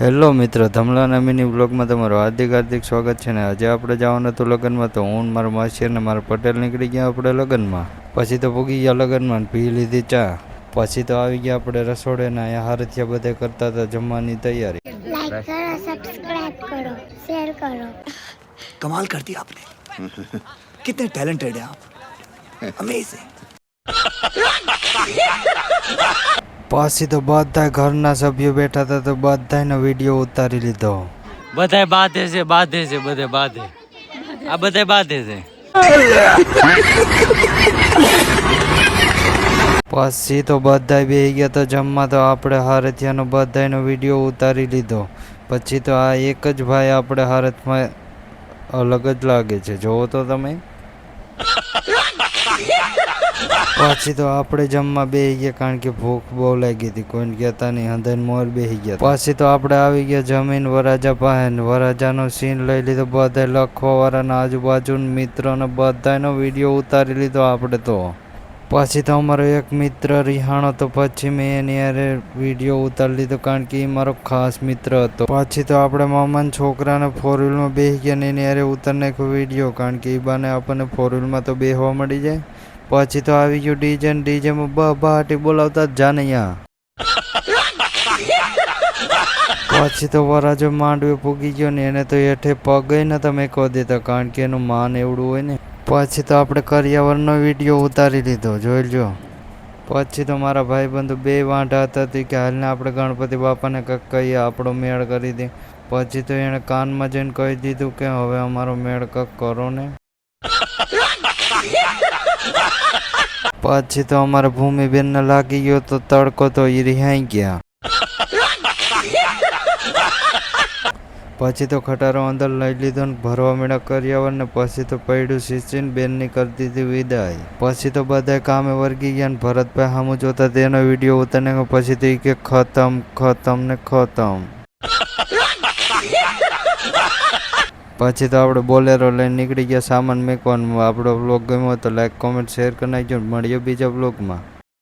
Hello મિત્રો, ધમલાના mini બ્લોગમાં તમારું હાર્દિક સ્વાગત છે. ને આજે આપણે જવાનું હતું લગ્નમાં, તો હું મારા માસી અને મારા પટેલ નીકળી ગયા આપણે લગ્નમાં. પછી તો પૂગી ગયા લગ્નમાં, પી લીધી ચા. પછી તો આવી ગયા આપણે રસોડે ને અહીંયા હારથિયા બધે કરતા હતા જમવાની તૈયારી. लाइक करो, सब्सक्राइब करो, शेयर करो. कमाल कर दिया आपने. कितने टैलेंटेड हैं आप. अमेजिंग. પછી તો બધા ઘરના સભ્યો બેઠા હતા, તો બધાનો વિડીયો ઉતારી લીધો. બધાય બાધે છે બધે બાધે. આ બધાય બાધે છે. પછી તો બધાય બેસી ગયા તો જમવા, તો આપણે હારથિયાનો બધાનો વિડીયો ઉતારી લીધો. પછી તો આ એક જ ભાઈ આપણે હારથમાં અલગ જ લાગે છે, જોવો તો તમે. પછી તો આપણે જમવા બેસી ગયા, કારણ કે ભૂખ બહુ લાગી હતી, કોઈને કહેતા નહીં, હંધાઈને મોર બેસી ગયા. પછી તો આપણે આવી ગયા જમીન વરાજા પાસે. વરાજાનો સીન લઈ લીધો, બધા લખવાવાળાના આજુબાજુ મિત્રોને બધાનો વિડીયો ઉતારી લીધો આપણે તો. પછી તો અમારો એક મિત્ર રિહાણો, તો પછી મેં એની યારે વિડીયો ઉતારી લીધો, કારણ કે એ મારો ખાસ મિત્ર હતો. પછી તો આપણે મામાના છોકરાને ફોર વ્હીલમાં બેસી ગયા ને એની યારે ઉતારી નાખ્યો વિડીયો, કારણ કે એ બાને આપણને ફોર વ્હીલમાં તો બેસવા મળી જાય. પછી તો આવી ગયું ડીજે, ડીજેમાં બહાટી બોલાવતા જ જાનૈયા. પછી તો વરાજો માંડવે પૂગી ગયો ને એને તો હેઠે પગે નતા મેકવા દેતા, કારણ કે એનું માન એવડું હોય ને. પછી તો આપણે કરિયાવરનો વિડીયો ઉતારી લીધો, જોઈ લો. પછી તો મારા ભાઈબંધુ બે વાંઢા હતા, કે હાલને આપણે ગણપતિ બાપાને કંઈક કહીએ, આપણો મેળ કરી દે. પછી તો એણે કાનમાં જઈને કહી દીધું કે હવે અમારો મેળ કંઈક કરો ને. પછી તો અમારા ભૂમિબેનને લાગી ગયો તો તડકો, તો એ રિહાઈ ગયા. પછી તો ખટારો અંદર લઈ લીધો ને ભરવા મેળા કર્યા ને. પછી તો પડ્યું શીશીને બેનની કરી દીધી વિદાય. પછી તો બધા કામે વર્ગી ગયા ને ભરતભાઈ સામું જોતા તેનો વિડીયો ઉતારીને પછી તો કે ખતમ ને ખતમ. પછી તો આપણે બોલેરો લઈને નીકળી ગયા સામાન મેકવાનું. આપણો બ્લોગ ગમ્યો તો લાઈક કોમેન્ટ શેર કરી નાખજો. મળીએ બીજા બ્લોગમાં.